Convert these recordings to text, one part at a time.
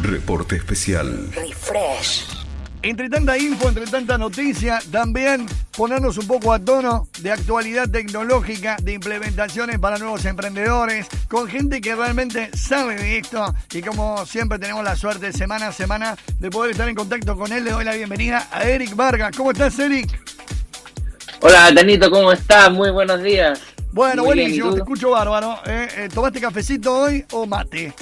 Reporte especial. Refresh. Entre tanta info, entre tanta noticia, también ponernos un poco a tono de actualidad tecnológica, de implementaciones para nuevos emprendedores, con gente que realmente sabe de esto y como siempre tenemos la suerte semana a semana de poder estar en contacto con él. Le doy la bienvenida a Eric Vargas. ¿Cómo estás, Eric? Hola, Danito, ¿cómo estás? Muy buenos días. Bueno, Muy buenísimo, bien, te escucho bárbaro. ¿Tomaste cafecito hoy o mate?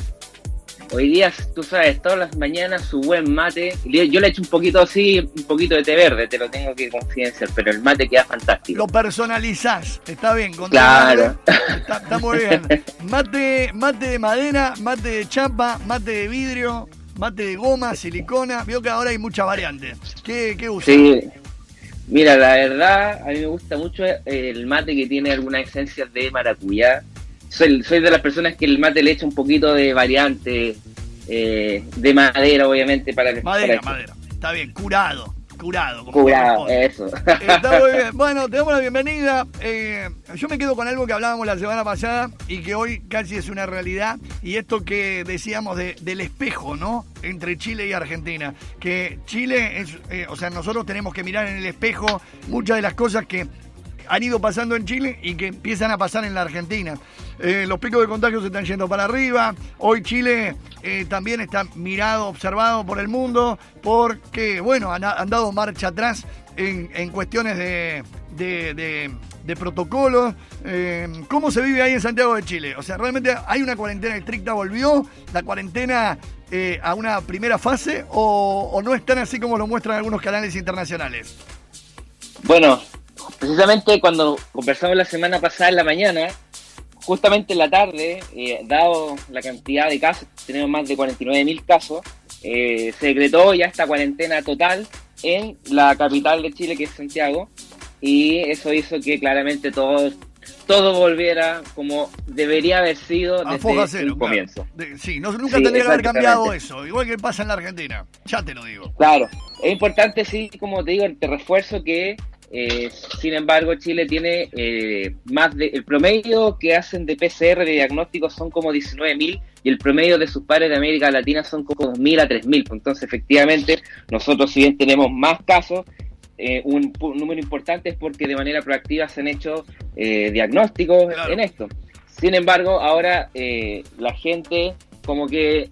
Hoy día, tú sabes, todas las mañanas su buen mate. Yo le echo un poquito así, un poquito de té verde, te lo tengo que confidenciar, pero el mate queda fantástico. Lo personalizás, está bien. Con Claro. Está muy bien. Mate de madera, mate de chapa, mate de vidrio, mate de goma, silicona. Veo que ahora hay muchas variantes. ¿Qué usas? Sí. Mira, la verdad, a mí me gusta mucho el mate que tiene algunas esencias de maracuyá. Soy de las personas que el mate le echa un poquito de variante, de madera, obviamente, para que... Madera. Está bien, curado. Como eso. Está muy bien. Bueno, te damos la bienvenida. Yo me quedo con algo que hablábamos la semana pasada y que hoy casi es una realidad. Y esto que decíamos del espejo, ¿no? Entre Chile y Argentina. Que Chile es... nosotros tenemos que mirar en el espejo muchas de las cosas que han ido pasando en Chile y que empiezan a pasar en la Argentina. Los picos de contagio se están yendo para arriba. Hoy Chile también está mirado, observado por el mundo, porque, bueno, han dado marcha atrás en cuestiones de protocolos. ¿Cómo se vive ahí en Santiago de Chile? O sea, ¿realmente hay una cuarentena estricta? ¿Volvió la cuarentena a una primera fase o no es tan así como lo muestran algunos canales internacionales? Bueno, precisamente cuando conversamos la semana pasada en la mañana, justamente en la tarde, dado la cantidad de casos, tenemos más de 49.000 casos, se decretó ya esta cuarentena total en la capital de Chile, que es Santiago, y eso hizo que claramente todo volviera como debería haber sido desde el comienzo. Claro. Sí, nunca tendría que haber cambiado eso, igual que pasa en la Argentina, ya te lo digo. Claro, es importante, sí, como te digo, te refuerzo que sin embargo, Chile tiene el promedio que hacen de PCR de diagnóstico son como 19.000 y el promedio de sus pares de América Latina son como 2.000 a 3.000. Entonces, efectivamente, nosotros si bien tenemos más casos, un número importante es porque de manera proactiva se han hecho diagnósticos en esto. Sin embargo, ahora la gente como que...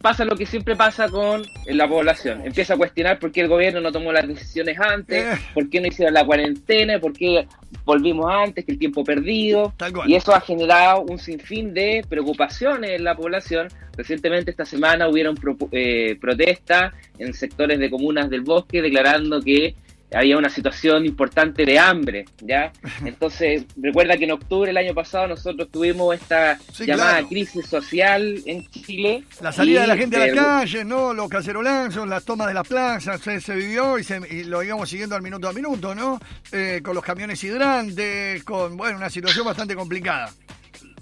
pasa lo que siempre pasa con la población. Empieza a cuestionar por qué el gobierno no tomó las decisiones antes, por qué no hicieron la cuarentena, por qué volvimos antes, que el tiempo perdido. Y eso ha generado un sinfín de preocupaciones en la población. Recientemente esta semana hubieron protestas en sectores de comunas del Bosque declarando que había una situación importante de hambre, ¿ya? Entonces, recuerda que en octubre del año pasado nosotros tuvimos esta llamada crisis social en Chile. La salida de la gente a la calle, ¿no? Los cacerolazos, las tomas de las plazas, se vivió y lo íbamos siguiendo al minuto a minuto, ¿no? Con los camiones hidrantes, con, bueno, una situación bastante complicada.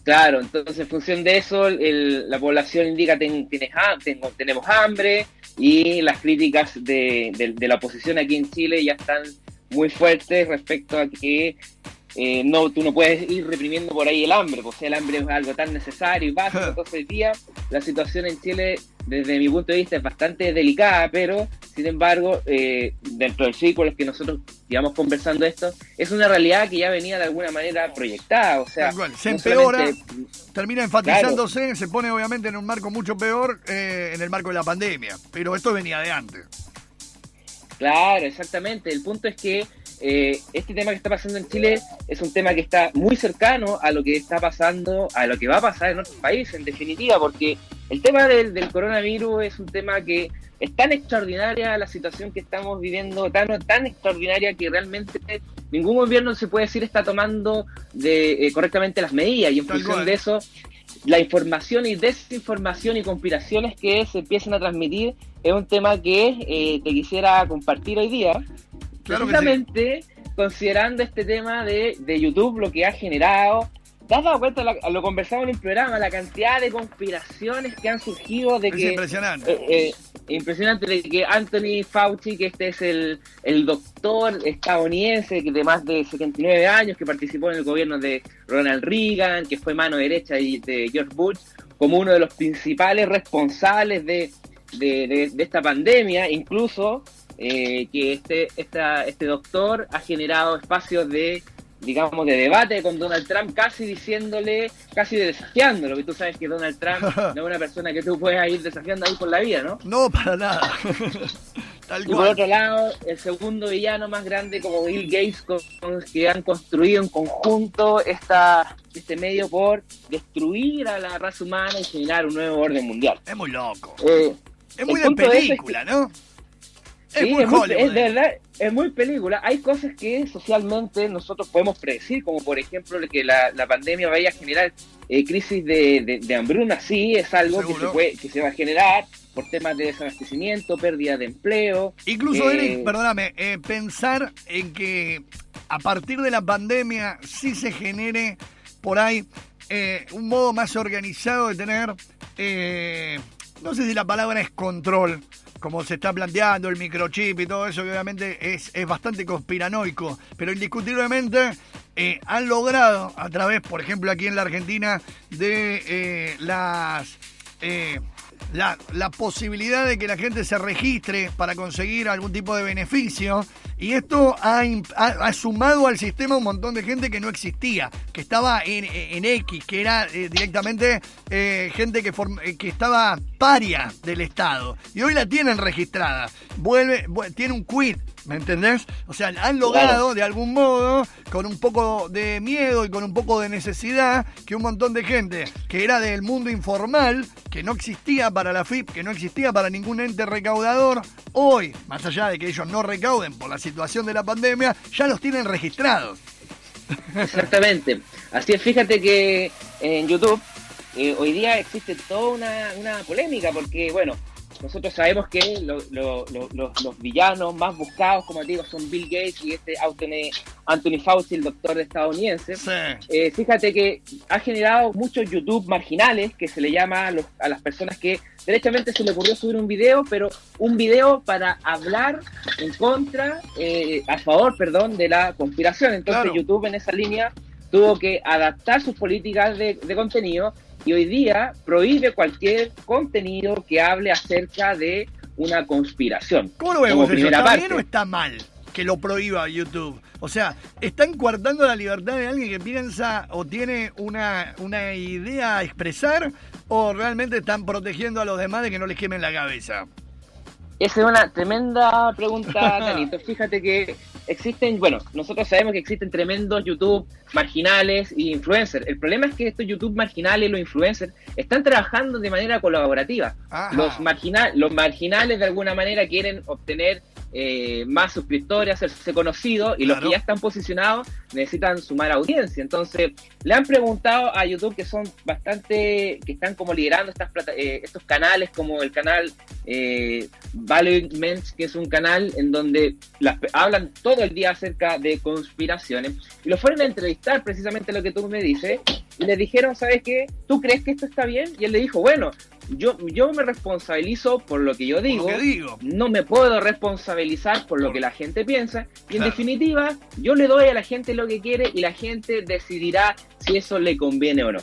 Claro, entonces en función de eso, la población indica tenemos hambre y las críticas de la oposición aquí en Chile ya están muy fuertes respecto a que tú no puedes ir reprimiendo por ahí el hambre, pues el hambre es algo tan necesario y básico. Entonces hoy día la situación en Chile, desde mi punto de vista, es bastante delicada, pero sin embargo, dentro del círculo que nosotros llevamos conversando esto, es una realidad que ya venía de alguna manera proyectada. O sea, se empeora, termina enfatizándose, claro. Se pone obviamente en un marco mucho peor en el marco de la pandemia, pero esto venía de antes. Claro, exactamente. El punto es que este tema que está pasando en Chile es un tema que está muy cercano a lo que está pasando, a lo que va a pasar en otros países, en definitiva, porque el tema del coronavirus es un tema que es tan extraordinaria la situación que estamos viviendo, tan extraordinaria que realmente ningún gobierno se puede decir está tomando correctamente las medidas, y en función de eso, la información y desinformación y conspiraciones que se empiezan a transmitir es un tema que te quisiera compartir hoy día. Claro, precisamente considerando este tema de YouTube, lo que ha generado. ¿Te has dado cuenta, lo conversamos en un programa, la cantidad de conspiraciones que han surgido de que... Impresionante. Impresionante de que Anthony Fauci, que este es el doctor estadounidense de más de 79 años, que participó en el gobierno de Ronald Reagan, que fue mano derecha de George Bush, como uno de los principales responsables de esta pandemia, incluso que este doctor ha generado espacios de, digamos, de debate con Donald Trump, casi desafiándolo, que tú sabes que Donald Trump no es una persona que tú puedas ir desafiando ahí por la vida, ¿no? No, para nada. Tal y cual. por otro lado, el segundo villano más grande como Bill Gates, que han construido en conjunto este medio por destruir a la raza humana y generar un nuevo orden mundial. Es muy loco. Es el muy de punto película, es que, ¿no? Sí, muy Hollywood. de verdad, es muy película. Hay cosas que socialmente nosotros podemos predecir, como por ejemplo que la pandemia vaya a generar crisis de hambruna. Sí, es algo que se va a generar por temas de desabastecimiento, pérdida de empleo. Incluso, Eric, perdóname, pensar en que a partir de la pandemia sí se genere por ahí un modo más organizado de tener, no sé si la palabra es control, como se está planteando, el microchip y todo eso, que obviamente es bastante conspiranoico, pero indiscutiblemente han logrado, a través, por ejemplo, aquí en la Argentina, de la posibilidad de que la gente se registre para conseguir algún tipo de beneficio, y esto ha sumado al sistema un montón de gente que no existía, que estaba en X, que era directamente gente que estaba paria del Estado, y hoy la tienen registrada, tiene un quit, ¿me entendés? O sea, han logrado de algún modo, con un poco de miedo y con un poco de necesidad, que un montón de gente que era del mundo informal, que no existía para la FIP, que no existía para ningún ente recaudador, hoy, más allá de que ellos no recauden por la situación de la pandemia, ya los tienen registrados. Exactamente. Así es, fíjate que en YouTube hoy día existe toda una polémica, porque, bueno, nosotros sabemos que los villanos más buscados, como te digo, son Bill Gates y Anthony Fauci, el doctor estadounidense. Sí. Fíjate que ha generado muchos YouTube marginales, que se le llama a las personas que derechamente se le ocurrió subir un video, pero un video para hablar a favor, de la conspiración. Entonces claro, YouTube en esa línea tuvo que adaptar sus políticas de contenido, y hoy día prohíbe cualquier contenido que hable acerca de una conspiración. ¿Cómo lo vemos eso? ¿Está bien o está mal que lo prohíba YouTube? O sea, ¿están coartando la libertad de alguien que piensa o tiene una idea a expresar, o realmente están protegiendo a los demás de que no les quemen la cabeza? Esa es una tremenda pregunta, Danito. Fíjate que nosotros sabemos que existen tremendos YouTube marginales e influencers. El problema es que estos YouTube marginales y los influencers están trabajando de manera colaborativa. Los marginales de alguna manera quieren obtener más suscriptores, hacerse conocidos, y claro, los que ya están posicionados necesitan sumar audiencia. Entonces le han preguntado a YouTube, que están como liderando estos canales, como el canal Valiant, que es un canal en donde hablan todo el día acerca de conspiraciones, y lo fueron a entrevistar, precisamente lo que tú me dices, y le dijeron, ¿sabes qué? ¿Tú crees que esto está bien? Y él le dijo, bueno, yo me responsabilizo por lo que yo digo, no me puedo responsabilizar por lo que la gente piensa, y en definitiva yo le doy a la gente lo que quiere y la gente decidirá si eso le conviene o no.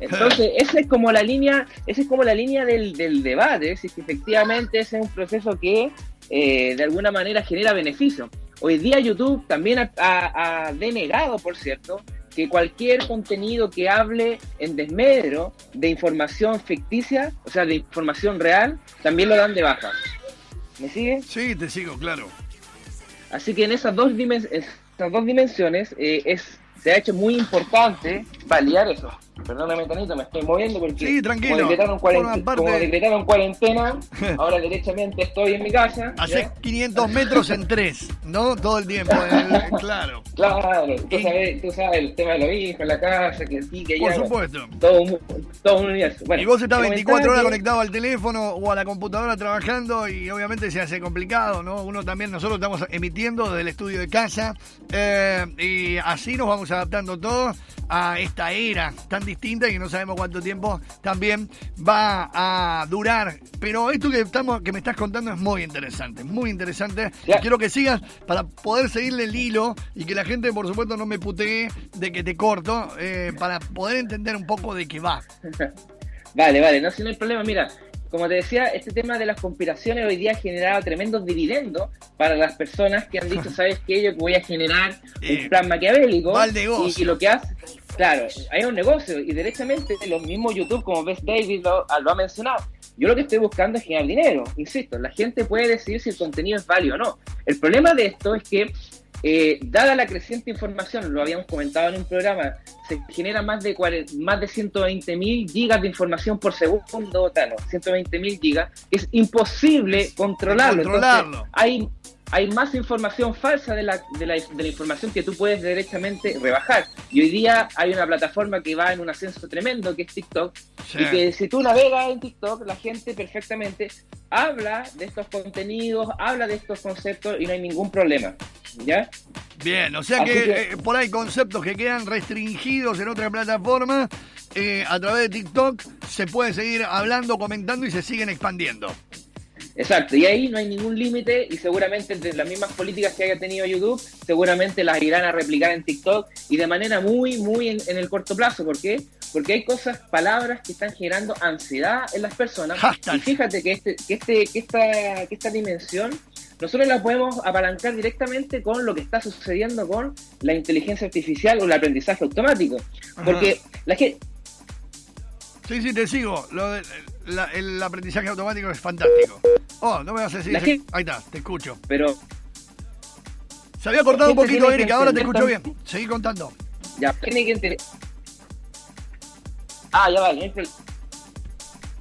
Entonces esa es como la línea del debate, si efectivamente ese es un proceso que de alguna manera genera beneficio. Hoy día YouTube también ha denegado, por cierto, que cualquier contenido que hable en desmedro de información ficticia, o sea, de información real, también lo dan de baja. ¿Me sigue? Sí, te sigo, claro. Así que en esas dos dimensiones se ha hecho muy importante validar eso. Perdóname, Tonito, me estoy moviendo porque sí, tranquilo. Como decretaron cuarentena, ahora derechamente estoy en mi casa. Hace 500 metros en 3, ¿no? Todo el tiempo, claro. Claro, tú sabes el tema de los hijos, la casa, que sí, que por ya. Por supuesto. Todo un universo. Bueno, y vos estás 24 horas conectado al teléfono o a la computadora trabajando, y obviamente se hace complicado, ¿no? Nosotros estamos emitiendo desde el estudio de casa, y así nos vamos adaptando todos a esta era tan distinta, y que no sabemos cuánto tiempo también va a durar. Pero esto que me estás contando es muy interesante, muy interesante. Yeah. Quiero que sigas para poder seguirle el hilo y que la gente, por supuesto, no me putee de que te corto, para poder entender un poco de qué va. Vale, no, si no hay problema, mira, como te decía, este tema de las conspiraciones hoy día ha generado tremendos dividendos para las personas que han dicho, ¿sabes qué? Yo voy a generar un plan maquiavélico. Y lo que hace, claro, hay un negocio y derechamente los mismos YouTube, como ves David lo ha mencionado. Yo lo que estoy buscando es generar dinero, insisto, la gente puede decidir si el contenido es válido o no. El problema de esto es que, dada la creciente información, lo habíamos comentado en un programa, se genera más de 120.000 gigas de información por segundo, Tano, 120.000 gigas, es imposible controlarlo. Entonces, hay más información falsa de la información que tú puedes derechamente rebajar. Y hoy día hay una plataforma que va en un ascenso tremendo, que es TikTok, y que si tú navegas en TikTok, la gente perfectamente habla de estos contenidos, habla de estos conceptos y no hay ningún problema, ¿ya? Bien, o sea que por ahí conceptos que quedan restringidos en otra plataforma, a través de TikTok se puede seguir hablando, comentando y se siguen expandiendo. Exacto, y ahí no hay ningún límite y seguramente de las mismas políticas que haya tenido YouTube, seguramente las irán a replicar en TikTok y de manera muy en el corto plazo. ¿Por qué? Porque hay palabras que están generando ansiedad en las personas. Hashtag. Y fíjate que esta dimensión nosotros la podemos apalancar directamente con lo que está sucediendo con la inteligencia artificial o el aprendizaje automático. Porque la gente... Sí, te sigo. El aprendizaje automático es fantástico. Oh, no me vas a decir... Ahí está, te escucho. Pero... Se había cortado un poquito, Erika, ahora te escucho bien. Seguí contando. Ya, tiene que entender... ya vale.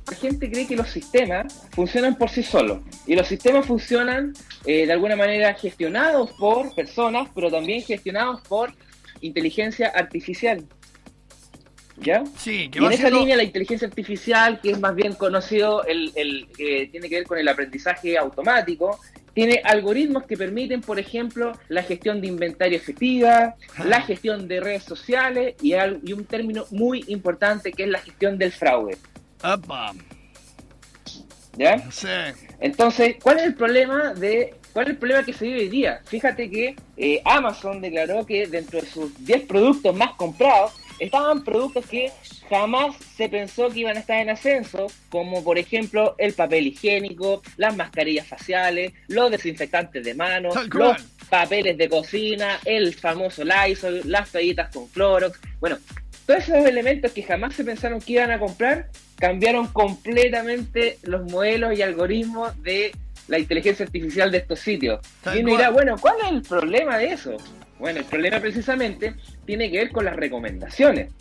La gente cree que los sistemas funcionan por sí solos. Y los sistemas funcionan de alguna manera gestionados por personas, pero también gestionados por inteligencia artificial. ¿Ya? Sí, y en esa línea la inteligencia artificial, que es más bien conocido, tiene que ver con el aprendizaje automático, tiene algoritmos que permiten, por ejemplo, la gestión de inventario efectiva, la gestión de redes sociales y un término muy importante que es la gestión del fraude. ¡Apa! ¿Ya? Sí. Entonces, ¿cuál es el problema que se vive hoy día? Fíjate que Amazon declaró que dentro de sus 10 productos más comprados estaban productos que jamás se pensó que iban a estar en ascenso, como por ejemplo el papel higiénico, las mascarillas faciales, los desinfectantes de manos, los papeles de cocina, el famoso Lysol, las toallitas con Clorox. Bueno, todos esos elementos que jamás se pensaron que iban a comprar, cambiaron completamente los modelos y algoritmos de la inteligencia artificial de estos sitios. Y uno dirá, bueno, ¿cuál es el problema de eso? Bueno, el problema precisamente tiene que ver con las recomendaciones.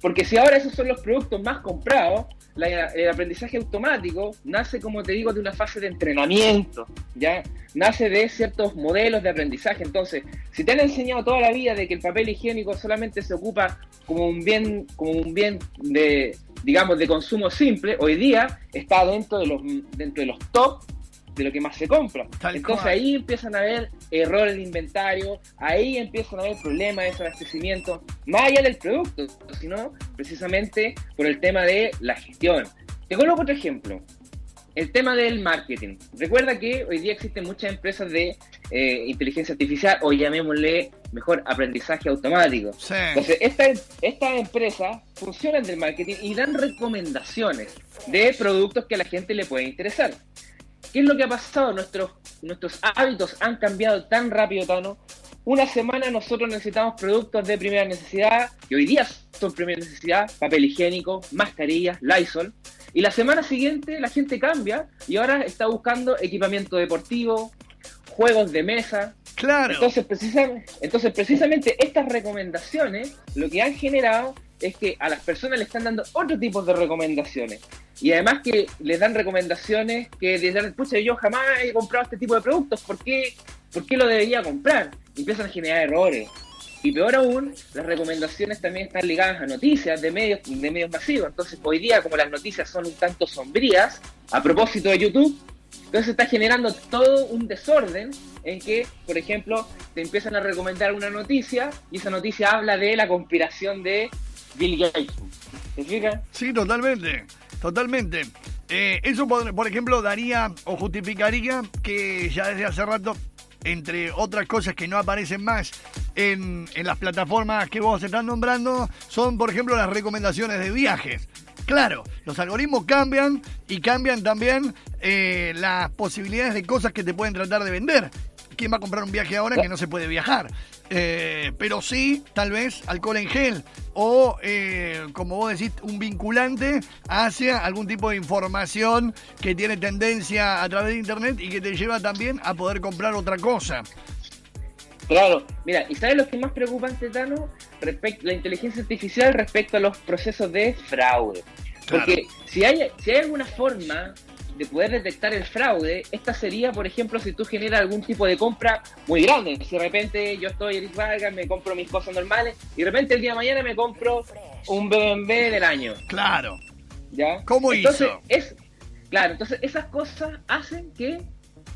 Porque si ahora esos son los productos más comprados, el aprendizaje automático nace, como te digo, de una fase de entrenamiento, ¿ya? Nace de ciertos modelos de aprendizaje. Entonces, si te han enseñado toda la vida de que el papel higiénico solamente se ocupa como un bien de, digamos, de consumo simple, hoy día está dentro de los top de lo que más se compra. Entonces ahí empiezan a haber errores de inventario, ahí empiezan a haber problemas de desabastecimiento, más allá del producto, sino precisamente por el tema de la gestión. Te coloco otro ejemplo, el tema del marketing. Recuerda que hoy día existen muchas empresas de inteligencia artificial, o llamémosle mejor aprendizaje automático. Sí. Entonces estas empresas funcionan del marketing y dan recomendaciones de productos que a la gente le puede interesar. ¿Qué es lo que ha pasado? Nuestros hábitos han cambiado tan rápido, Tano. Una semana nosotros necesitamos productos de primera necesidad, que hoy día son primera necesidad, papel higiénico, mascarillas, Lysol. Y la semana siguiente la gente cambia y ahora está buscando equipamiento deportivo, juegos de mesa. Claro. Entonces precisamente estas recomendaciones lo que han generado es que a las personas le están dando otro tipo de recomendaciones. Y además que les dan recomendaciones que dicen, pucha, yo jamás he comprado este tipo de productos, ¿por qué lo debería comprar? Y empiezan a generar errores. Y peor aún, las recomendaciones también están ligadas a noticias de medios masivos. Entonces, hoy día, como las noticias son un tanto sombrías, a propósito de YouTube, entonces está generando todo un desorden en que, por ejemplo, te empiezan a recomendar una noticia y esa noticia habla de la conspiración de Bill Gates. ¿Te fijas? Sí, totalmente. Eso, por ejemplo, daría o justificaría que ya desde hace rato, entre otras cosas que no aparecen más en las plataformas que vos estás nombrando, son, por ejemplo, las recomendaciones de viajes. Claro, los algoritmos cambian y cambian también las posibilidades de cosas que te pueden tratar de vender. ¿Quién va a comprar un viaje ahora que no se puede viajar? Pero sí, tal vez alcohol en gel o, como vos decís, un vinculante hacia algún tipo de información que tiene tendencia a través de internet y que te lleva también a poder comprar otra cosa. Claro, mira, ¿y sabes lo que es más preocupante, Tano? La inteligencia artificial respecto a los procesos de fraude. Porque claro, si hay alguna forma de poder detectar el fraude, esta sería, por ejemplo, si tú generas algún tipo de compra muy grande. Si de repente yo estoy Eric Vargas, me compro mis cosas normales, y de repente el día de mañana me compro un BMW del año. Claro. ¿Ya? ¿Cómo entonces, hizo? Claro, entonces esas cosas hacen que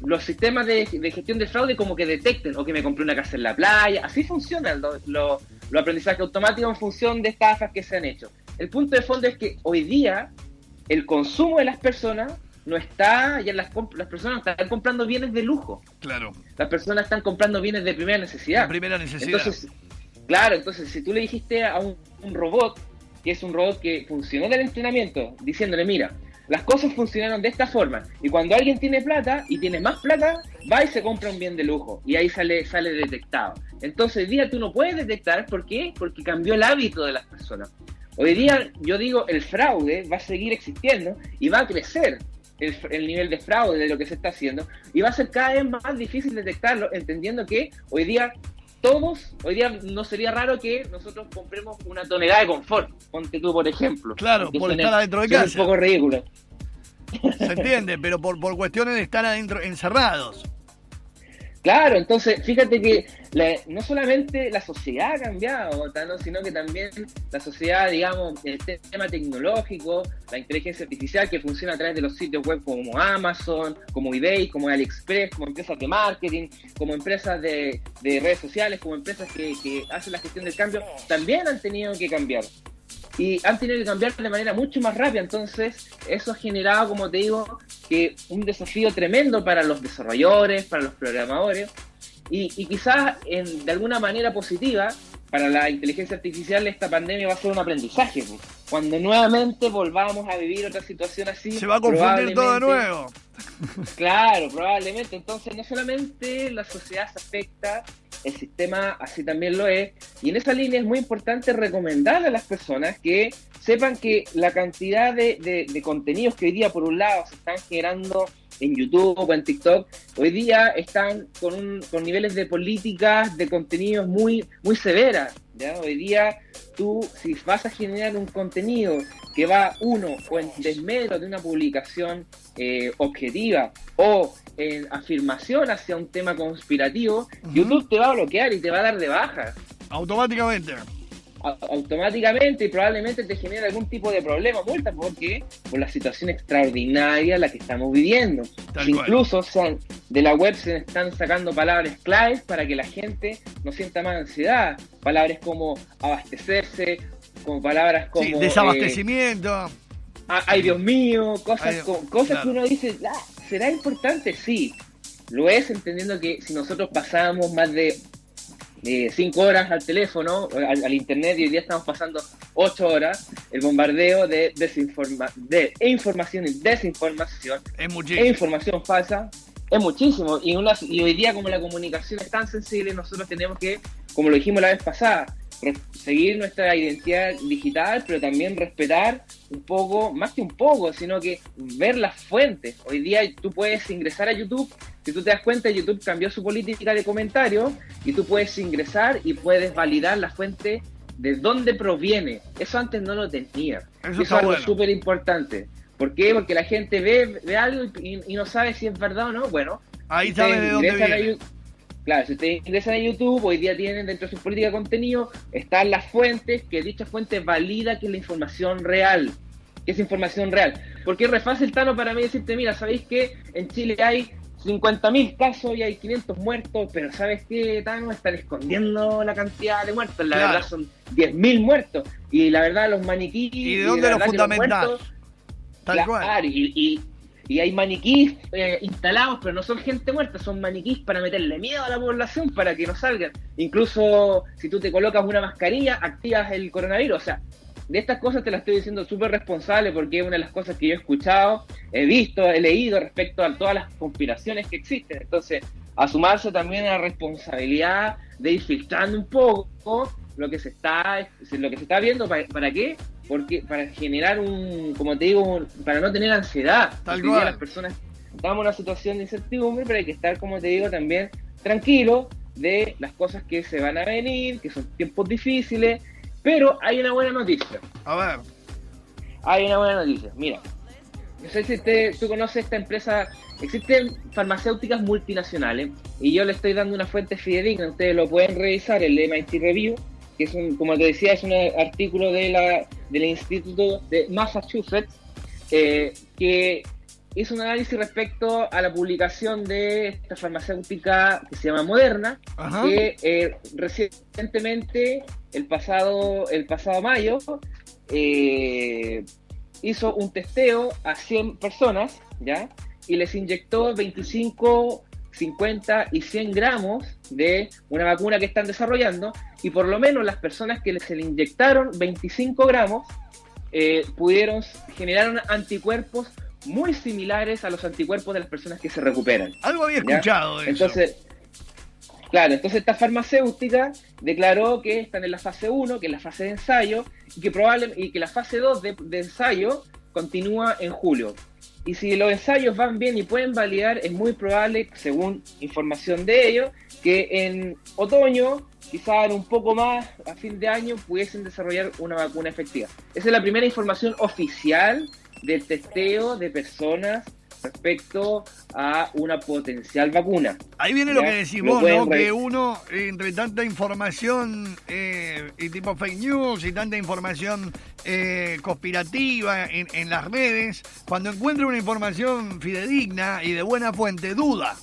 los sistemas de gestión de fraude como que detecten, o que me compré una casa en la playa. Así funcionan los aprendizajes automáticos en función de estafas que se han hecho. El punto de fondo es que hoy día el consumo de las personas no está, ya las personas están comprando bienes de lujo. Claro. Las personas están comprando bienes de primera necesidad. De primera necesidad. Entonces, si tú le dijiste a un robot, que es un robot que funcionó del entrenamiento, diciéndole, mira, las cosas funcionaron de esta forma, y cuando alguien tiene plata y tiene más plata, va y se compra un bien de lujo, y ahí sale detectado. Entonces hoy día tú no puedes detectar, ¿por qué? Porque cambió el hábito de las personas. Hoy día, yo digo, el fraude va a seguir existiendo y va a crecer el nivel de fraude de lo que se está haciendo, y va a ser cada vez más difícil detectarlo, entendiendo que hoy día no sería raro que nosotros compremos una tonelada de confort, ponte tú, por ejemplo. Claro, por estar adentro de casa. Es un poco ridículo. Se entiende, pero por cuestiones de estar adentro, encerrados. Claro, entonces fíjate que no solamente la sociedad ha cambiado, ¿no? Sino que también la sociedad, digamos, el tema tecnológico, la inteligencia artificial que funciona a través de los sitios web como Amazon, como eBay, como AliExpress, como empresas de marketing, como empresas de redes sociales, como empresas que hacen la gestión del cambio, también han tenido que cambiar. Y han tenido que cambiar de manera mucho más rápida. Entonces eso ha generado, como te digo, que un desafío tremendo para los desarrolladores, para los programadores, y quizás de alguna manera positiva para la inteligencia artificial. Esta pandemia va a ser un aprendizaje, pues. Cuando nuevamente volvamos a vivir otra situación así, se va a confundir todo de nuevo. Claro, probablemente. Entonces no solamente la sociedad se afecta, el sistema así también lo es, y en esa línea es muy importante recomendarle a las personas que sepan que la cantidad de contenidos que hoy día por un lado se están generando en YouTube o en TikTok, hoy día están con niveles de políticas de contenidos muy, muy severas, ¿ya? Hoy día tú, si vas a generar un contenido que va o en desmedro de una publicación objetiva, o en afirmación hacia un tema conspirativo, YouTube te va a bloquear y te va a dar de baja. Automáticamente. Automáticamente, y probablemente te genera algún tipo de problema, multa, porque por la situación extraordinaria en la que estamos viviendo. Incluso de la web se están sacando palabras claves para que la gente no sienta más ansiedad. Palabras como abastecerse, como palabras como... Sí, desabastecimiento. Ay, Dios mío, cosas claro, que uno dice, ¿será importante? Sí, lo es, entendiendo que si nosotros pasamos más de 5 horas al teléfono, al internet, y hoy día estamos pasando 8 horas, el bombardeo de información y desinformación es muchísimo. E información falsa es muchísimo, y hoy día, como la comunicación es tan sensible, nosotros tenemos que, como lo dijimos la vez pasada, seguir nuestra identidad digital, pero también respetar un poco, más que un poco, sino que ver las fuentes. Hoy día tú puedes ingresar a YouTube, si tú te das cuenta, YouTube cambió su política de comentarios, y tú puedes ingresar y puedes validar la fuente de dónde proviene. Eso antes no lo tenía. Eso es algo súper importante. ¿Por qué? Porque la gente ve algo y no sabe si es verdad o no. Bueno, ahí sabe de dónde viene. Claro, si ustedes ingresan a YouTube, hoy día tienen dentro de su política de contenido, están las fuentes, que dicha fuente valida que es la información real. Que es información real. Porque es re fácil, Tano, para mí decirte, mira, ¿sabéis que en Chile hay 50.000 casos y hay 500 muertos? Pero ¿sabes qué, Tano? Están escondiendo la cantidad de muertos. La verdad son 10.000 muertos. Y la verdad, los maniquíes... ¿Y de dónde los fundamentás? Tal cual. Y hay maniquís instalados, pero no son gente muerta, son maniquís para meterle miedo a la población para que no salgan. Incluso si tú te colocas una mascarilla, activas el coronavirus. O sea, de estas cosas te las estoy diciendo súper responsable porque es una de las cosas que yo he escuchado, he visto, he leído respecto a todas las conspiraciones que existen. Entonces, a sumarse también a la responsabilidad de ir filtrando un poco lo que se está viendo. ¿Para qué? Porque para generar como te digo, para no tener ansiedad. Tal Hoy día cual. las personas estamos en una situación de incertidumbre, pero hay que estar, como te digo, también tranquilo de las cosas que se van a venir, que son tiempos difíciles, pero hay una buena noticia. A ver. Hay una buena noticia. Mira, no sé si tú conoces esta empresa. Existen farmacéuticas multinacionales y yo le estoy dando una fuente fidedigna. Ustedes lo pueden revisar, el MIT Review, que es como te decía, es un artículo del Instituto de Massachusetts, que hizo un análisis respecto a la publicación de esta farmacéutica que se llama Moderna. Ajá. Que recientemente, el pasado mayo, hizo un testeo a 100 personas, ¿ya? Y les inyectó 25, 50 y 100 gramos de una vacuna que están desarrollando, y por lo menos las personas que se le inyectaron 25 gramos pudieron generar anticuerpos muy similares a los anticuerpos de las personas que se recuperan. Algo había escuchado de eso. Entonces esta farmacéutica declaró que están en la fase 1, que es la fase de ensayo, y que la fase 2 de ensayo continúa en julio. Y si los ensayos van bien y pueden validar, es muy probable, según información de ellos, que en otoño, quizá en un poco más, a fin de año, pudiesen desarrollar una vacuna efectiva. Esa es la primera información oficial del testeo de personas respecto a una potencial vacuna. Ahí viene lo que decís vos, ¿no? Que uno, entre tanta información y tipo fake news y tanta información conspirativa en las redes, cuando encuentra una información fidedigna y de buena fuente, duda.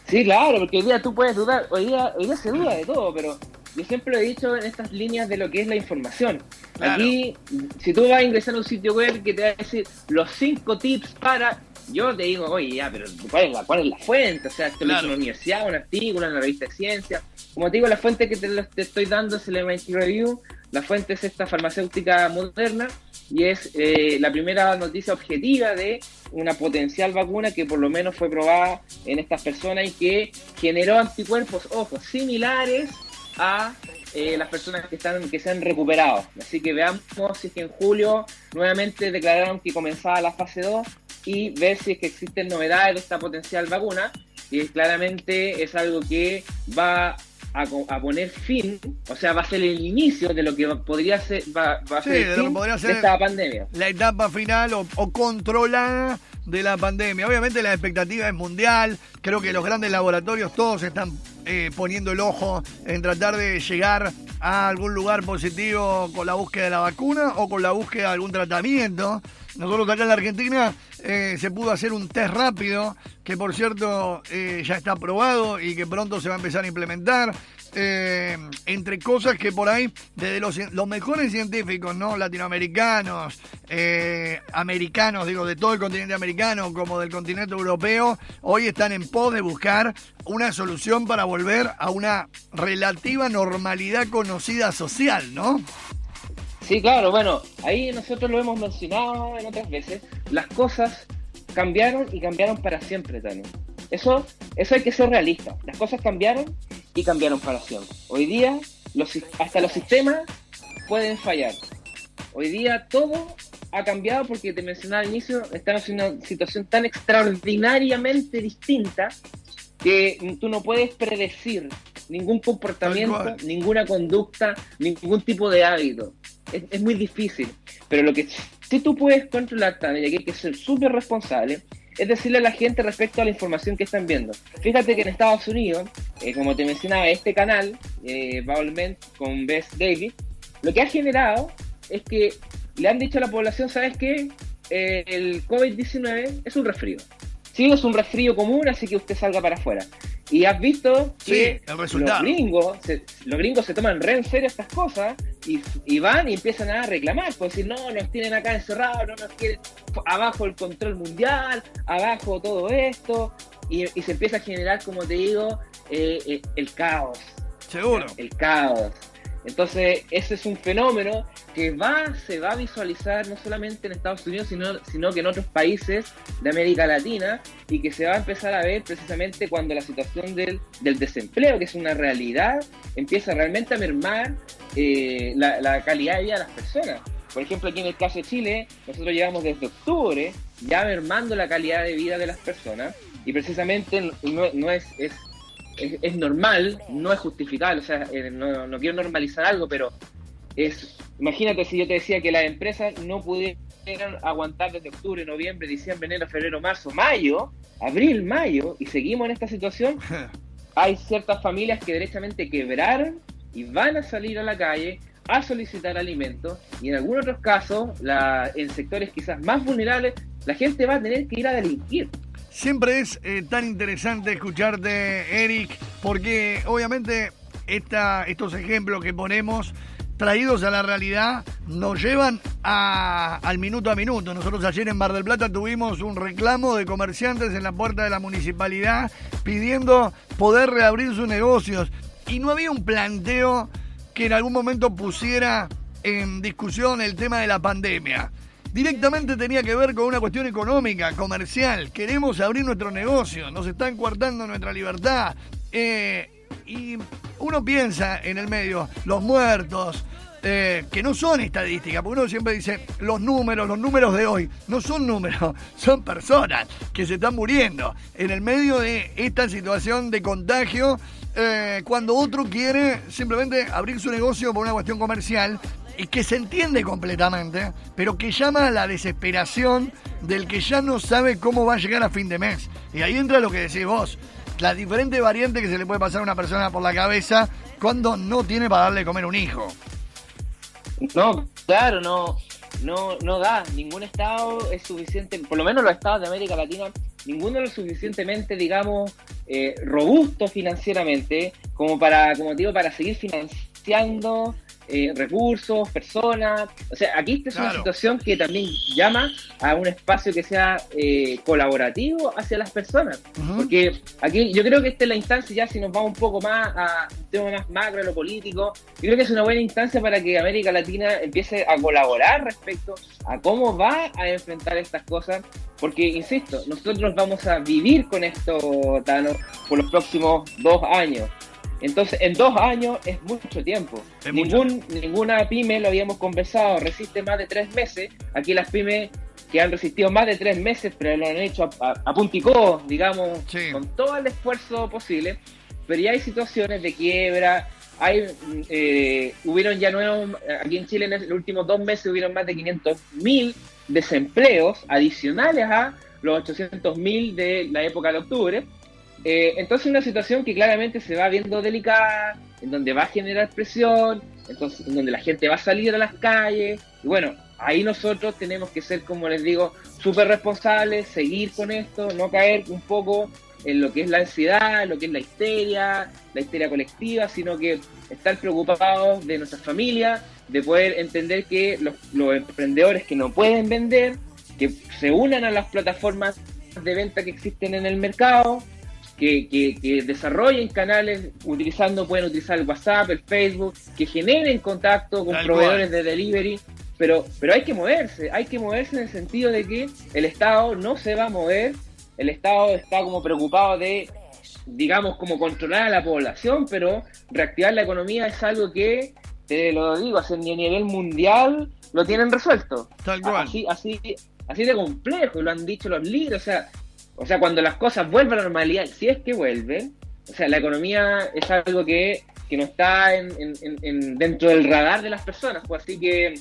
Sí, claro, porque hoy día tú puedes dudar, hoy día se duda de todo, pero yo siempre lo he dicho en estas líneas de lo que es la información. Claro. Aquí, si tú vas a ingresar a un sitio web que te va a decir los 5 tips para... Yo te digo, oye, ya, pero ¿cuál es la fuente? O sea, esto lo hizo una universidad, un artículo, en la revista de ciencia. Como te digo, la fuente que te estoy dando es el MIT Review. La fuente es esta farmacéutica Moderna y es la primera noticia objetiva de una potencial vacuna que por lo menos fue probada en estas personas y que generó anticuerpos, ojo, similares a las personas que se han recuperado. Así que veamos si es que en julio nuevamente declararon que comenzaba la fase 2 y ver si es que existen novedades de esta potencial vacuna, y claramente es algo que va a poner fin, o sea, va a ser el inicio de lo que podría ser, va a ser el fin de esta pandemia. La etapa final o controlada de la pandemia. Obviamente la expectativa es mundial, creo que los grandes laboratorios todos están poniendo el ojo en tratar de llegar a algún lugar positivo con la búsqueda de la vacuna o con la búsqueda de algún tratamiento. Nosotros acá en la Argentina se pudo hacer un test rápido, que por cierto ya está aprobado y que pronto se va a empezar a implementar. Entre cosas que por ahí, desde los mejores científicos, ¿no? Latinoamericanos, americanos, digo, de todo el continente americano como del continente europeo, hoy están en pos de buscar una solución para volver a una relativa normalidad conocida social, ¿no? Sí, claro, bueno, ahí nosotros lo hemos mencionado en otras veces, las cosas cambiaron y cambiaron para siempre, Tani. Eso hay que ser realista. Las cosas cambiaron y cambiaron para siempre. Hoy día, hasta los sistemas pueden fallar. Hoy día todo ha cambiado porque te mencionaba al inicio, estamos en una situación tan extraordinariamente distinta que tú no puedes predecir ningún comportamiento, ninguna conducta, ningún tipo de hábito. Es muy difícil. Pero lo que sí tú puedes controlar también, y aquí hay que ser súper responsable, es decirle a la gente respecto a la información que están viendo. Fíjate que en Estados Unidos, como te mencionaba, este canal, Bowlement con Bess Davis, lo que ha generado es que le han dicho a la población, ¿sabes qué? El COVID-19 es un resfrío. Sí, es un resfrío común, así que usted salga para afuera. Y has visto que los gringos se toman re en serio estas cosas y van y empiezan a reclamar, por decir, no, nos tienen acá encerrados, no nos quieren, abajo el control mundial, abajo todo esto, y se empieza a generar, como te digo, el caos. Seguro. El caos. Entonces, ese es un fenómeno que se va a visualizar no solamente en Estados Unidos, sino que en otros países de América Latina, y que se va a empezar a ver precisamente cuando la situación del desempleo, que es una realidad, empieza realmente a mermar la calidad de vida de las personas. Por ejemplo, aquí en el caso de Chile, nosotros llevamos desde octubre ya mermando la calidad de vida de las personas, y precisamente no es normal, no es justificable, o sea, no quiero normalizar algo, pero imagínate si yo te decía que las empresas no pudieran aguantar desde octubre, noviembre, diciembre, enero, febrero, marzo, mayo, abril, mayo, y seguimos en esta situación. Hay ciertas familias que derechamente quebraron y van a salir a la calle a solicitar alimentos, y en algunos otros casos, en sectores quizás más vulnerables, la gente va a tener que ir a delinquir. Siempre es tan interesante escucharte, Eric, porque obviamente estos ejemplos que ponemos, traídos a la realidad, nos llevan al minuto a minuto. Nosotros ayer en Mar del Plata tuvimos un reclamo de comerciantes en la puerta de la municipalidad pidiendo poder reabrir sus negocios, y no había un planteo que en algún momento pusiera en discusión el tema de la pandemia. Directamente tenía que ver con una cuestión económica, comercial. Queremos abrir nuestro negocio, nos están coartando nuestra libertad. Y uno piensa en el medio, los muertos, que no son estadísticas, porque uno siempre dice los números de hoy. No son números, son personas que se están muriendo en el medio de esta situación de contagio, cuando otro quiere simplemente abrir su negocio por una cuestión comercial, y que se entiende completamente, pero que llama a la desesperación del que ya no sabe cómo va a llegar a fin de mes. Y ahí entra lo que decís vos, las diferentes variantes que se le puede pasar a una persona por la cabeza cuando no tiene para darle de comer un hijo. No, claro, no da. Ningún estado es suficiente, por lo menos los estados de América Latina, ninguno es lo suficientemente, digamos, robusto financieramente como para seguir financiando recursos, personas. O sea, aquí esta es una situación que también llama a un espacio que sea colaborativo hacia las personas. Porque aquí yo creo que esta es la instancia, ya si nos vamos un poco más a un tema más macro, a lo político, yo creo que es una buena instancia para que América Latina empiece a colaborar respecto a cómo va a enfrentar estas cosas. Porque, insisto, nosotros vamos a vivir con esto, Tano, por los próximos 2 años. Entonces, en 2 años es mucho tiempo. Ninguna pyme, lo habíamos conversado, resiste más de 3 meses. Aquí las pymes que han resistido más de 3 meses, pero lo han hecho a punticó, digamos, con todo el esfuerzo posible. Pero ya hay situaciones de quiebra. Hubieron ya aquí en Chile en los últimos 2 meses hubieron más de 500.000 desempleos adicionales a los 800.000 de la época de octubre. Entonces una situación que claramente se va viendo delicada, en donde va a generar presión, entonces en donde la gente va a salir a las calles, y bueno, ahí nosotros tenemos que ser, como les digo, súper responsables, seguir con esto, no caer un poco en lo que es la ansiedad, lo que es la histeria colectiva, sino que estar preocupados de nuestras familias, de poder entender que los emprendedores que no pueden vender, que se unan a las plataformas de venta que existen en el mercado, que desarrollen canales pueden utilizar el WhatsApp, el Facebook, que generen contacto con proveedores de delivery, pero hay que moverse en el sentido de que el Estado no se va a mover, el Estado está como preocupado de, digamos, como controlar a la población, pero reactivar la economía es algo que, te lo digo, a nivel mundial lo tienen resuelto. Tal cual. Así de complejo, lo han dicho los líderes, o sea, cuando las cosas vuelvan a la normalidad, si es que vuelven, o sea, la economía es algo que no está dentro del radar de las personas, pues así que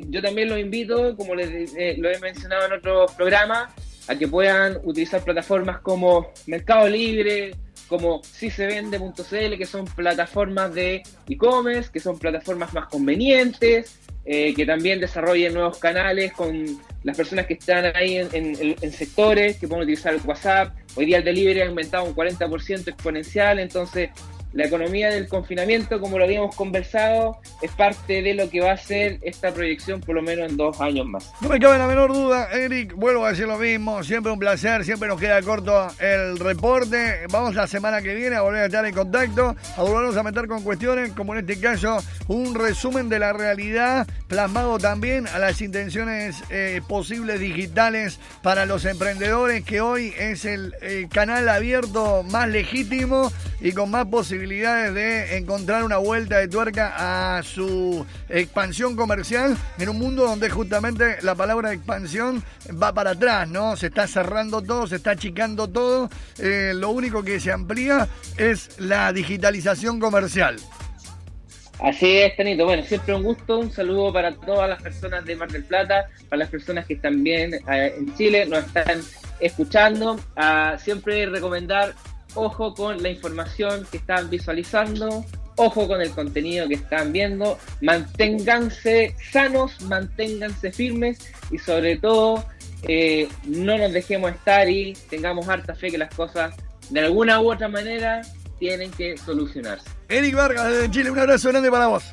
yo también los invito, como lo he mencionado en otros programas, a que puedan utilizar plataformas como Mercado Libre, como sisevende.cl, que son plataformas de e-commerce, que son plataformas más convenientes, que también desarrollen nuevos canales con las personas que están ahí en sectores, que pueden utilizar el WhatsApp. Hoy día el delivery ha aumentado un 40% exponencial, entonces la economía del confinamiento, como lo habíamos conversado, es parte de lo que va a ser esta proyección por lo menos en 2 años más. No me cabe la menor duda, Eric, vuelvo a decir lo mismo, siempre un placer, siempre nos queda corto el reporte. Vamos la semana que viene a volver a estar en contacto, a volvernos a meter con cuestiones, como en este caso, un resumen de la realidad, plasmado también a las intenciones posibles digitales para los emprendedores, que hoy es el canal abierto más legítimo y con más posibilidades de encontrar una vuelta de tuerca a su expansión comercial en un mundo donde justamente la palabra expansión va para atrás, ¿no? Se está cerrando todo, se está achicando todo. Lo único que se amplía es la digitalización comercial. Así es, Tanito. Bueno, siempre un gusto, un saludo para todas las personas de Mar del Plata, para las personas que están bien en Chile, nos están escuchando. Siempre recomendar, ojo con la información que están visualizando, ojo con el contenido que están viendo, manténganse sanos, manténganse firmes y sobre todo no nos dejemos estar y tengamos harta fe que las cosas de alguna u otra manera tienen que solucionarse. Eric Vargas desde Chile, un abrazo grande para vos.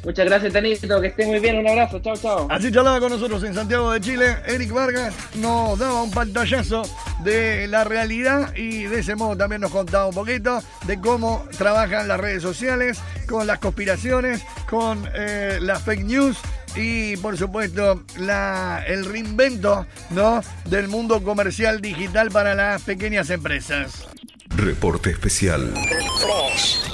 Muchas gracias, Tanito, que esté muy bien, un abrazo, chao, chao. Así charlaba con nosotros en Santiago de Chile, Eric Vargas nos daba un pantallazo de la realidad y de ese modo también nos contaba un poquito de cómo trabajan las redes sociales, con las conspiraciones, con las fake news y por supuesto el reinvento, ¿no?, del mundo comercial digital para las pequeñas empresas. Reporte especial. Flash.